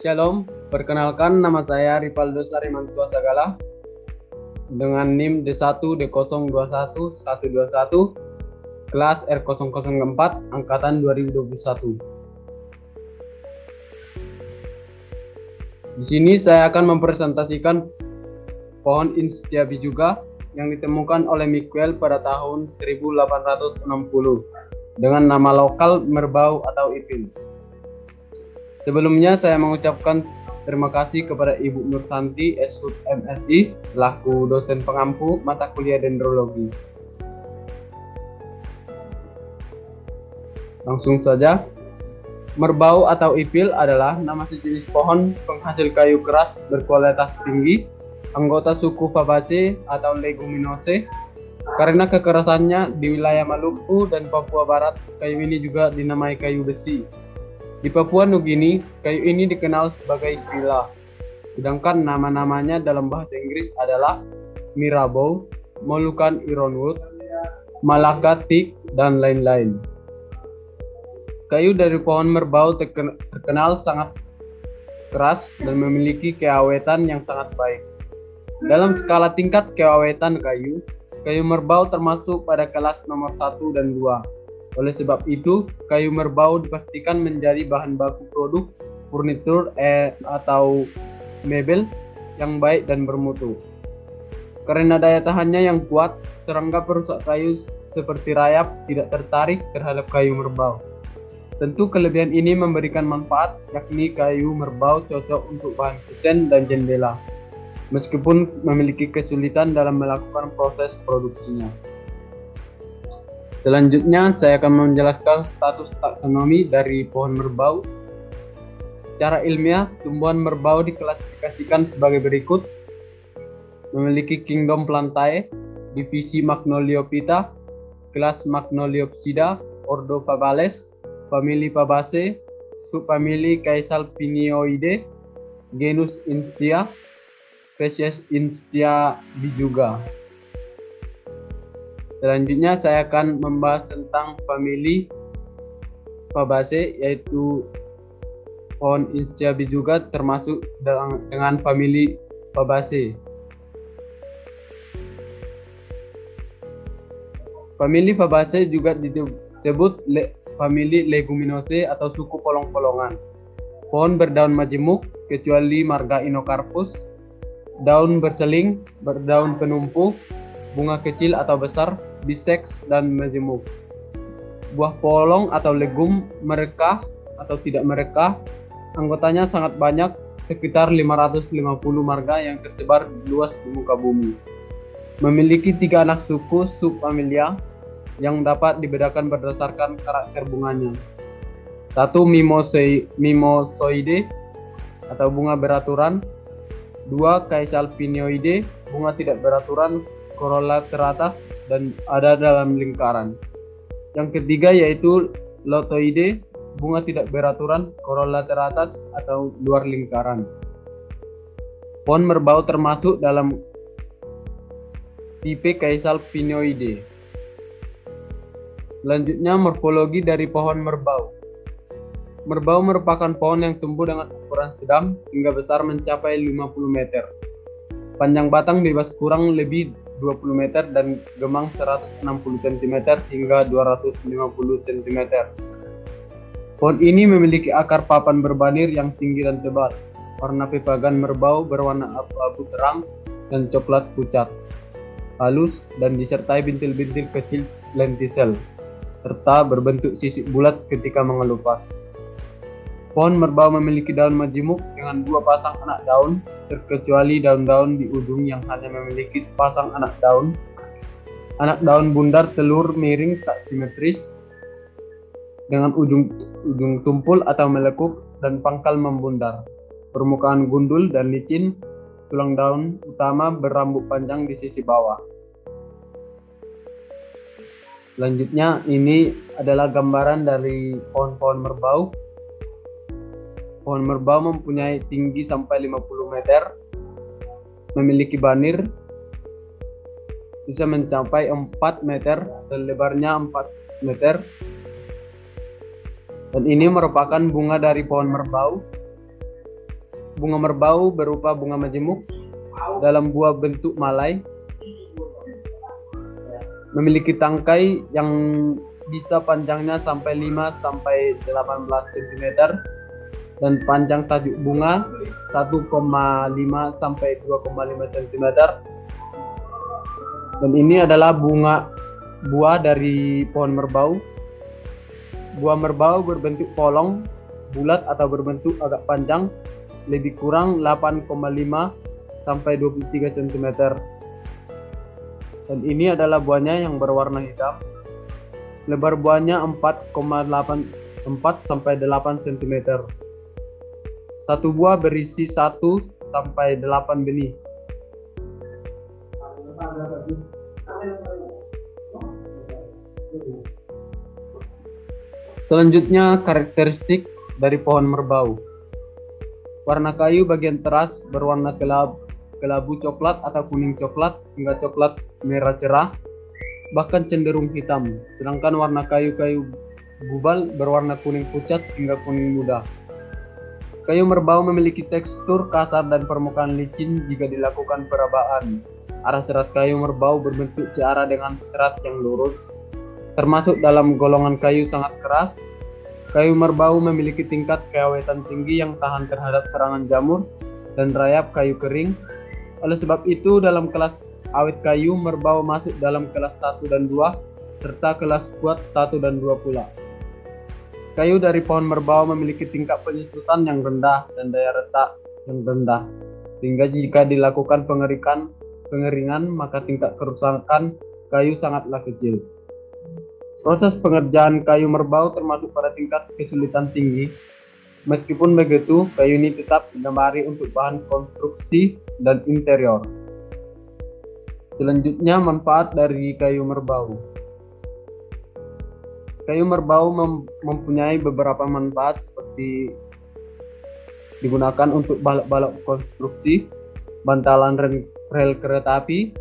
Shalom, perkenalkan nama saya Ripaldo Sarimantua Sagala dengan NIM D1 D021 121 kelas R004 angkatan 2021. Di sini saya akan mempresentasikan pohon Instia bijuga yang ditemukan oleh Miguel pada tahun 1860 dengan nama lokal merbau atau ipin. Sebelumnya saya mengucapkan terima kasih kepada Ibu Nur Santi, SHUT MSI, selaku dosen pengampu mata kuliah dendrologi. Langsung saja, merbau atau ipil adalah nama sejenis pohon penghasil kayu keras berkualitas tinggi, anggota suku Fabaceae atau Leguminosae. Karena kekerasannya di wilayah Maluku dan Papua Barat, kayu ini juga dinamai kayu besi. Di Papua Nugini, kayu ini dikenal sebagai pila. Sedangkan nama-namanya dalam bahasa Inggris adalah Mirabeau, Moluccan Ironwood, Malacca teak, dan lain-lain. Kayu dari pohon merbau terkenal sangat keras dan memiliki keawetan yang sangat baik. Dalam skala tingkat keawetan kayu merbau termasuk pada kelas nomor 1 dan 2. Oleh sebab itu, kayu merbau dipastikan menjadi bahan baku produk furnitur atau mebel yang baik dan bermutu. Karena daya tahannya yang kuat, serangga perusak kayu seperti rayap tidak tertarik terhadap kayu merbau. Tentu kelebihan ini memberikan manfaat, yakni kayu merbau cocok untuk bahan kusen dan jendela, meskipun memiliki kesulitan dalam melakukan proses produksinya. Selanjutnya, saya akan menjelaskan status taksonomi dari pohon merbau. Secara ilmiah, tumbuhan merbau diklasifikasikan sebagai berikut. Memiliki kingdom Plantae, divisi Magnoliophyta, kelas Magnoliopsida, ordo Fabales, famili Fabaceae, subfamili Caesalpinioideae, genus Instia, spesies Instia bijuga. Selanjutnya saya akan membahas tentang famili Fabaceae, yaitu pohon Instia bijuga termasuk dengan famili Fabaceae. Famili Fabaceae juga disebut famili Leguminosae atau suku polong-polongan. Pohon berdaun majemuk kecuali marga Inocarpus, daun berseling, berdaun penumpu, bunga kecil atau besar, biseks dan majemuk. Buah polong atau legum merekah atau tidak merekah, anggotanya sangat banyak, sekitar 550 marga yang tersebar luas di muka bumi. Memiliki 3 anak suku subfamilia yang dapat dibedakan berdasarkan karakter bunganya. 1. Mimosoideae atau bunga beraturan. 2. Caesalpinioideae, bunga tidak beraturan, korola teratas dan ada dalam lingkaran. Yang ketiga yaitu Lotoideae, bunga tidak beraturan, korola teratas atau luar lingkaran. Pohon merbau termasuk dalam tipe Caesalpinioideae. Selanjutnya, morfologi dari pohon merbau. Merbau merupakan pohon yang tumbuh dengan ukuran sedang hingga besar mencapai 50 meter. Panjang batang bebas kurang lebih 20 meter dan gemang 160 cm hingga 250 cm. Pohon ini memiliki akar papan berbanir yang tinggi dan tebal. Warna pepagan merbau berwarna abu-abu terang dan coklat pucat, halus dan disertai bintil-bintil kecil lentisel, serta berbentuk sisik bulat ketika mengelupas. Pohon merbau memiliki daun majemuk dengan 2 pasang anak daun, terkecuali daun-daun di ujung yang hanya memiliki sepasang anak daun. Anak daun bundar telur miring tak simetris, dengan ujung tumpul atau melekuk dan pangkal membundar. Permukaan gundul dan licin, tulang daun utama berambut panjang di sisi bawah. Selanjutnya, ini adalah gambaran dari pohon-pohon merbau. Pohon merbau mempunyai tinggi sampai 50 meter, memiliki banir, bisa mencapai 4 meter dan lebarnya 4 meter. Dan ini merupakan bunga dari pohon merbau. Bunga merbau berupa bunga majemuk dalam buah bentuk malai, memiliki tangkai yang bisa panjangnya sampai 5 sampai 18 cm dan panjang tajuk bunga 1,5 sampai 2,5 cm. Dan ini adalah buah dari pohon merbau. Buah merbau berbentuk polong, bulat atau berbentuk agak panjang, lebih kurang 8,5 sampai 23 cm. Dan ini adalah buahnya yang berwarna hitam. Lebar buahnya 4,84 sampai 8 cm. Satu buah berisi 1 sampai 8 benih. Selanjutnya, karakteristik dari pohon merbau. Warna kayu bagian teras berwarna kelabu coklat atau kuning coklat hingga coklat merah cerah, bahkan cenderung hitam. Sedangkan warna kayu-kayu gubal berwarna kuning pucat hingga kuning muda. Kayu merbau memiliki tekstur kasar dan permukaan licin jika dilakukan perabaan. Arah serat kayu merbau berbentuk searah dengan serat yang lurus, termasuk dalam golongan kayu sangat keras. Kayu merbau memiliki tingkat keawetan tinggi yang tahan terhadap serangan jamur dan rayap kayu kering. Oleh sebab itu, dalam kelas awet kayu merbau masuk dalam kelas 1 dan 2, serta kelas kuat 1 dan 2 pula. Kayu dari pohon merbau memiliki tingkat penyusutan yang rendah dan daya retak yang rendah, sehingga jika dilakukan pengeringan, maka tingkat kerusakan kayu sangatlah kecil. Proses pengerjaan kayu merbau termasuk pada tingkat kesulitan tinggi. Meskipun begitu, kayu ini tetap digemari untuk bahan konstruksi dan interior. Selanjutnya, manfaat dari kayu merbau. Kayu merbau mempunyai beberapa manfaat seperti digunakan untuk balok-balok konstruksi, bantalan rel kereta api,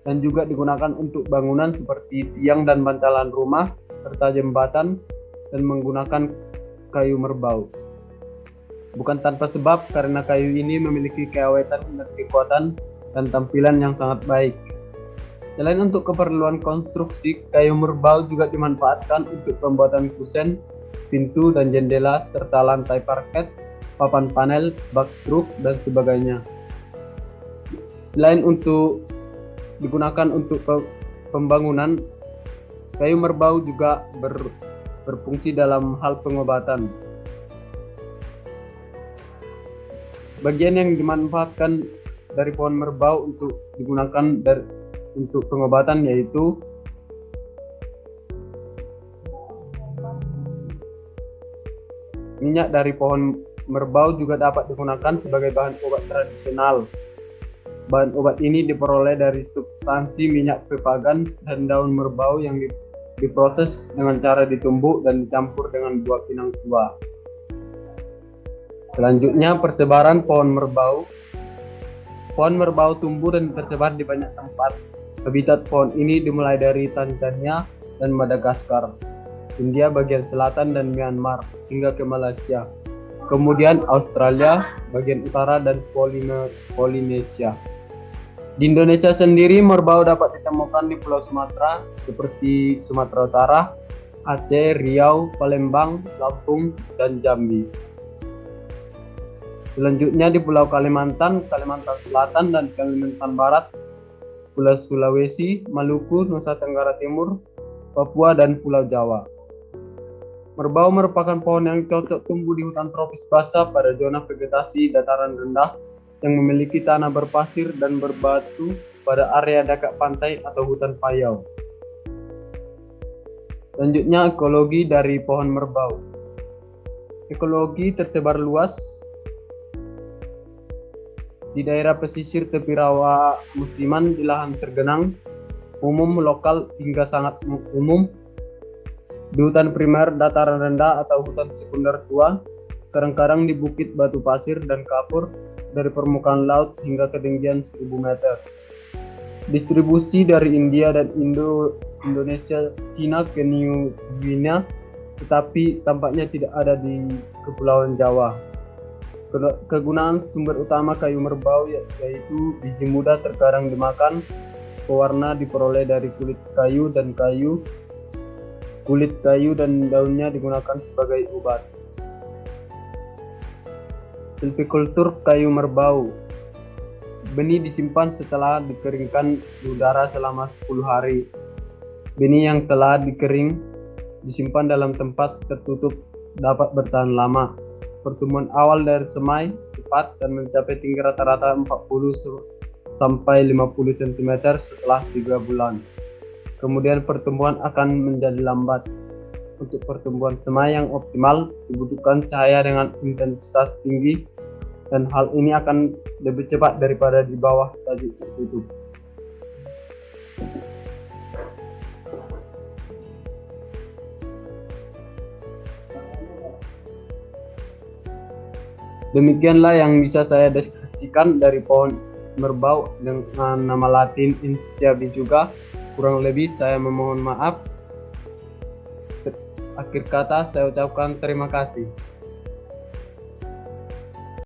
dan juga digunakan untuk bangunan seperti tiang dan bantalan rumah, serta jembatan, dan menggunakan kayu merbau. Bukan tanpa sebab, karena kayu ini memiliki keawetan dan kekuatan dan tampilan yang sangat baik. Selain untuk keperluan konstruksi, kayu merbau juga dimanfaatkan untuk pembuatan kusen, pintu dan jendela, serta lantai parket, papan panel, bak truk, dan sebagainya. Selain untuk digunakan untuk pembangunan, kayu merbau juga berfungsi dalam hal pengobatan. Bagian yang dimanfaatkan dari pohon merbau untuk digunakan untuk pengobatan yaitu minyak dari pohon merbau juga dapat digunakan sebagai bahan obat tradisional. Bahan obat ini diperoleh dari substansi minyak pepagan dan daun merbau yang diproses dengan cara ditumbuk dan dicampur dengan buah pinang tua. Selanjutnya, persebaran pohon merbau. Pohon merbau tumbuh dan tersebar di banyak tempat. Habitat pohon ini dimulai dari Tanzania dan Madagaskar, India bagian selatan dan Myanmar, hingga ke Malaysia. Kemudian Australia bagian utara dan Polinesia. Di Indonesia sendiri, merbau dapat ditemukan di Pulau Sumatera seperti Sumatera Utara, Aceh, Riau, Palembang, Lampung, dan Jambi. Selanjutnya di Pulau Kalimantan, Kalimantan Selatan, dan Kalimantan Barat, Pulau Sulawesi, Maluku, Nusa Tenggara Timur, Papua, dan Pulau Jawa. Merbau merupakan pohon yang cocok tumbuh di hutan tropis basah pada zona vegetasi dataran rendah yang memiliki tanah berpasir dan berbatu pada area dekat pantai atau hutan payau. Selanjutnya, ekologi dari pohon merbau. Ekologi tersebar luas di daerah pesisir tepi rawa musiman, di lahan tergenang, umum, lokal, hingga sangat umum, di hutan primer dataran rendah atau hutan sekunder tua, kadang-kadang di bukit batu pasir dan kapur, dari permukaan laut hingga ketinggian 1000 meter. Distribusi dari India dan Indonesia, Cina ke New Guinea, tetapi tampaknya tidak ada di Kepulauan Jawa. Kegunaan sumber utama kayu merbau yaitu biji muda terkadang dimakan, pewarna diperoleh dari kulit kayu dan daunnya digunakan sebagai obat. Silvikultur kayu merbau. Benih disimpan setelah dikeringkan di udara selama 10 hari. Benih yang telah dikering disimpan dalam tempat tertutup dapat bertahan lama. Pertumbuhan awal dari semai cepat dan mencapai tinggi rata-rata 40 sampai 50 cm setelah 3 bulan. Kemudian pertumbuhan akan menjadi lambat. Untuk pertumbuhan semai yang optimal dibutuhkan cahaya dengan intensitas tinggi dan hal ini akan lebih cepat daripada di bawah tajuk tertutup. Demikianlah yang bisa saya deskripsikan dari pohon merbau dengan nama latin Inscia bijuga. Kurang lebih saya memohon maaf. Akhir kata saya ucapkan terima kasih.